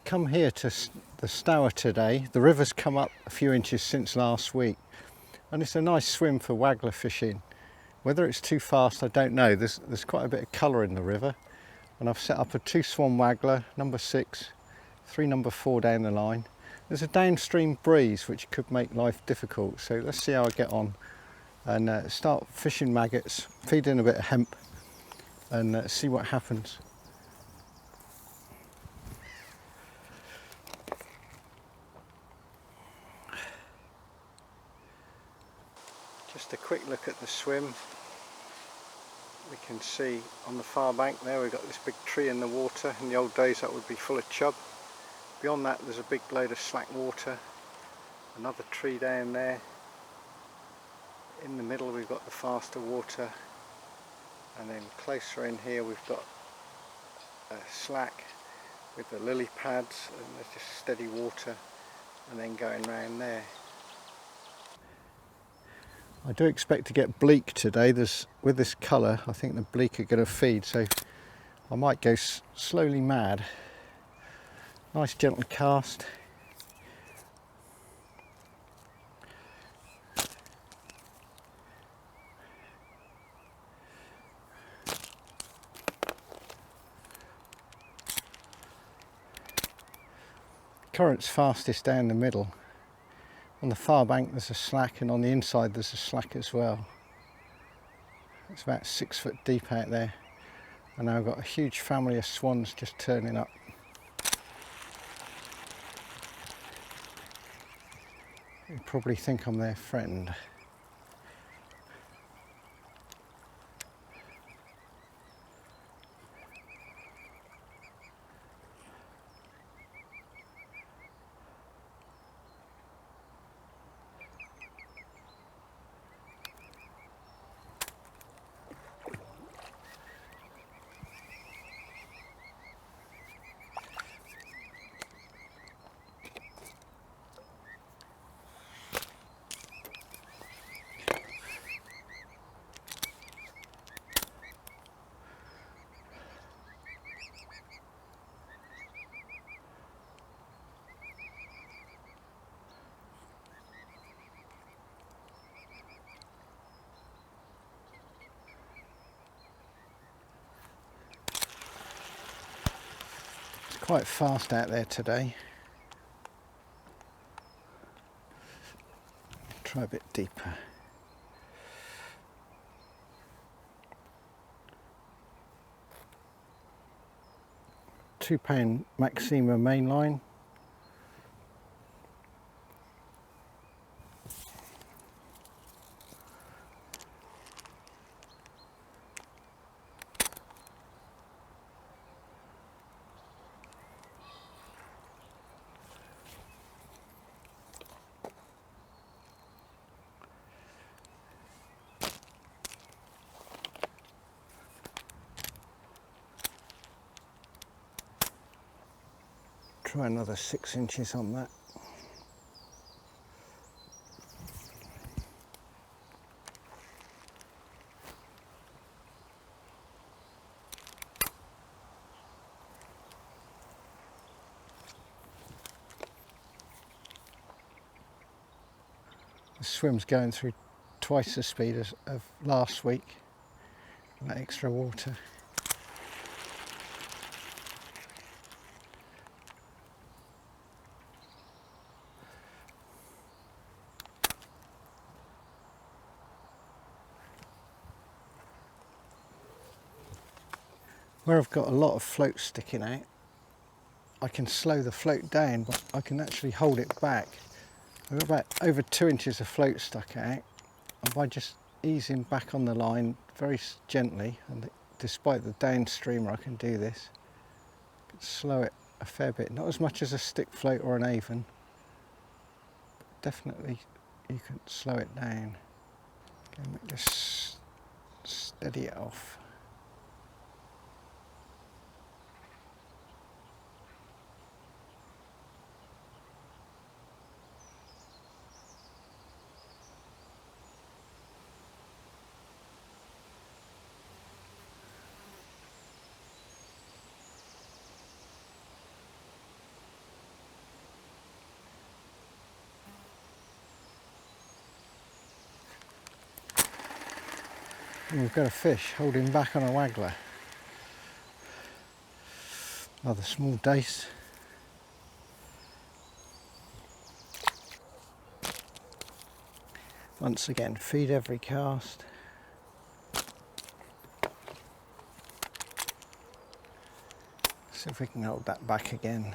I've come here to the Stour today. The river's come up a few inches since last week, and it's a nice swim for waggler fishing. Whether it's too fast, I don't know. There's quite a bit of colour in the river, and I've set up a 2 swan waggler, number 6, 3 number 4 down the line. There's a downstream breeze which could make life difficult, so let's see how I get on and start fishing maggots, feed in a bit of hemp and see what happens. Just a quick look at the swim. We can see on the far bank there we've got this big tree in the water. In the old days that would be full of chub. Beyond that there's a big load of slack water. Another tree down there. In the middle we've got the faster water, and then closer in here we've got slack with the lily pads, and there's just steady water, and then going round there. I do expect to get bleak today. With this colour I think the bleak are going to feed, so I might go slowly mad. Nice gentle cast. Current's fastest down the middle. On the far bank there's a slack, and on the inside there's a slack as well. It's about 6 foot deep out there, and now I've got a huge family of swans just turning up. You probably think I'm their friend. Quite fast out there today. Try a bit deeper. £2 Maxima mainline. Try another 6 inches on that. The swim's going through twice the speed of last week. That extra water. Where I've got a lot of float sticking out, I can slow the float down, but I can actually hold it back. I've got about over 2 inches of float stuck out, and by just easing back on the line very gently, and despite the downstreamer I can do this, I can slow it a fair bit. Not as much as a stick float or an Avon, but definitely you can slow it down. Okay, just steady it off. And we've got a fish holding back on a waggler. Another small dace. Once again, feed every cast. See if we can hold that back again.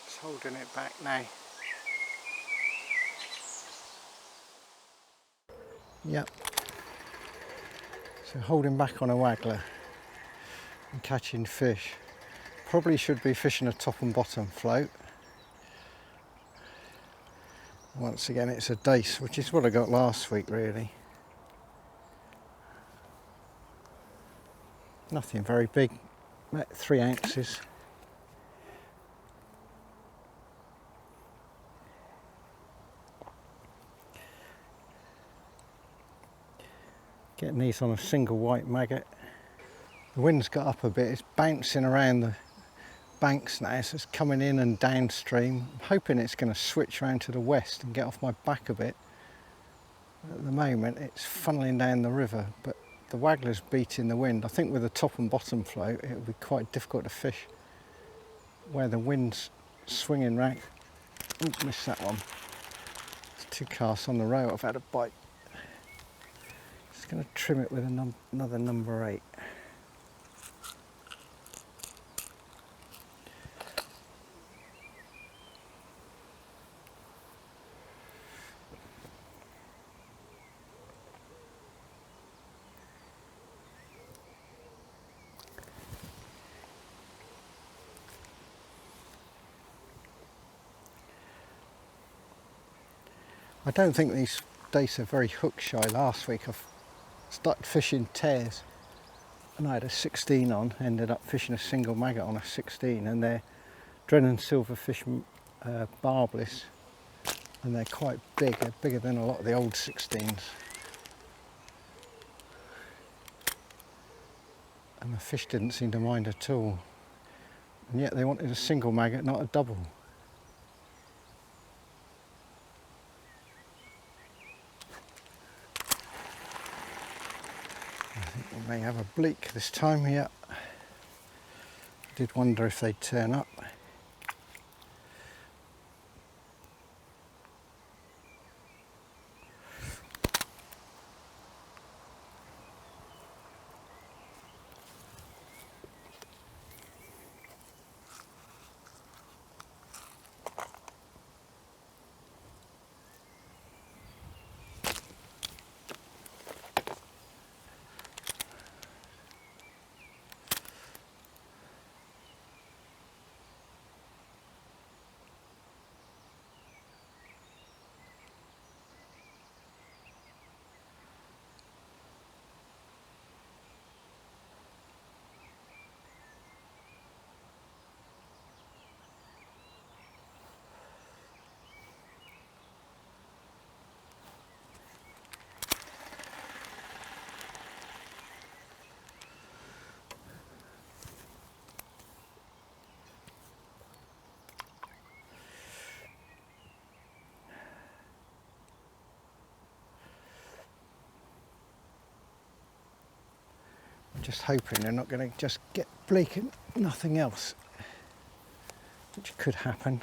Just holding it back now. Yep. So holding back on a waggler and catching fish. Probably should be fishing a top and bottom float. Once again, it's a dace, which is what I got last week really. Nothing very big, about 3 ounces. Getting these on a single white maggot. The wind's got up a bit, it's bouncing around the banks now, so it's coming in and downstream. I'm hoping it's going to switch around to the west and get off my back a bit. At the moment it's funneling down the river, but the waggler's beating the wind. I think with the top and bottom float it would be quite difficult to fish where the wind's swinging round. Oh, missed that one. It's 2 casts on the row. I've had a bite. Just going to trim it with another number 8. I don't think these dace are very hook shy. Last week I started fishing tears and I had a 16 on, ended up fishing a single maggot on a 16, and they're Drennan silverfish barbless, and they're quite big. They're bigger than a lot of the old 16s. And the fish didn't seem to mind at all. And yet they wanted a single maggot, not a double. We may have a bleak this time, yeah. Did wonder if they'd turn up. Just hoping they're not going to just get bleak and nothing else, which could happen.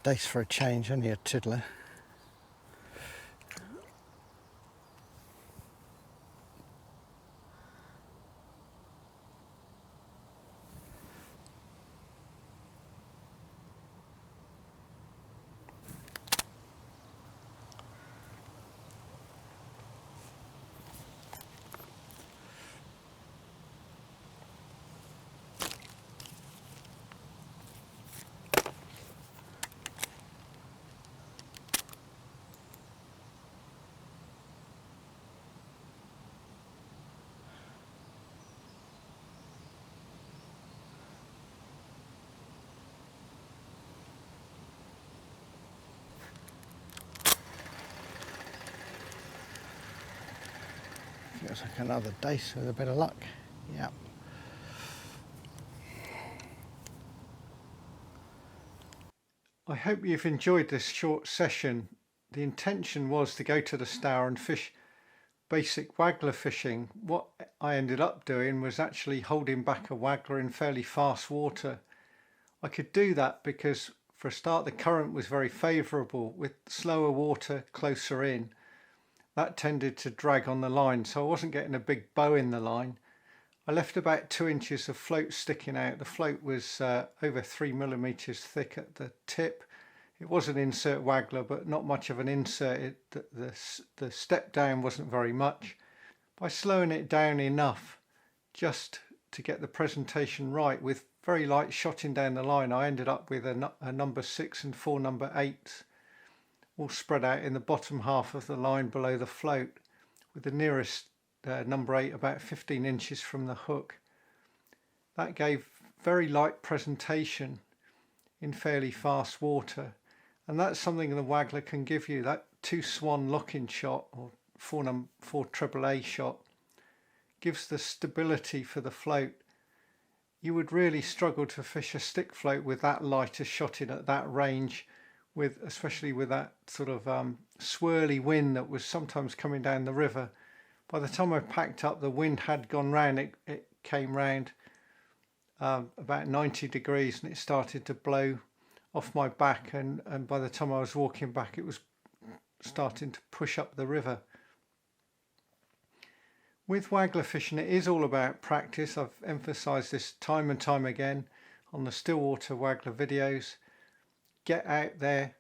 Dace for a change, only a tiddler. Feels like another dace with a bit of luck. Yeah. I hope you've enjoyed this short session. The intention was to go to the Stour and fish basic waggler fishing. What I ended up doing was actually holding back a waggler in fairly fast water. I could do that because for a start the current was very favourable. With slower water closer in, that tended to drag on the line, so I wasn't getting a big bow in the line. I left about 2 inches of float sticking out. The float was over 3mm thick at the tip. It was an insert waggler, but not much of an insert. The step down wasn't very much. By slowing it down enough just to get the presentation right, with very light shotting down the line, I ended up with a number 6 and 4 number 8s all spread out in the bottom half of the line below the float, with the nearest number 8 about 15 inches from the hook. That gave very light presentation in fairly fast water, and that's something the waggler can give you. That 2 swan locking shot or 4 AAA shot gives the stability for the float. You would really struggle to fish a stick float with that lighter shotting at that range, especially with that sort of swirly wind that was sometimes coming down the river. By the time I packed up, the wind had gone round. It came round about 90 degrees and it started to blow off my back, and by the time I was walking back it was starting to push up the river. With waggler fishing, it is all about practice. I've emphasised this time and time again on the Stillwater waggler videos. Get out there,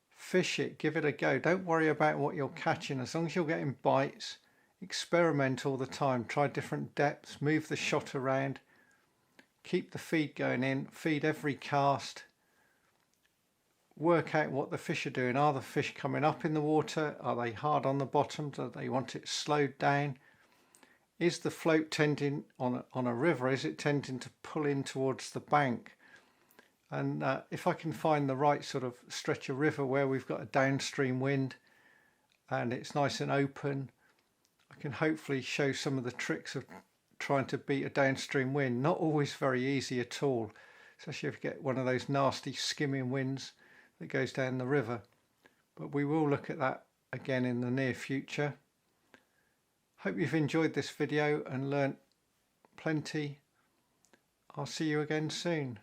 fish it, give it a go. Don't worry about what you're catching. As long as you're getting bites, experiment all the time. Try different depths, move the shot around, keep the feed going in, feed every cast. Work out what the fish are doing. Are the fish coming up in the water? Are they hard on the bottom? Do they want it slowed down? Is the float tending on a river? Is it tending to pull in towards the bank? And if I can find the right sort of stretch of river where we've got a downstream wind and it's nice and open, I can hopefully show some of the tricks of trying to beat a downstream wind. Not always very easy at all, especially if you get one of those nasty skimming winds that goes down the river. But we will look at that again in the near future. Hope you've enjoyed this video and learnt plenty. I'll see you again soon.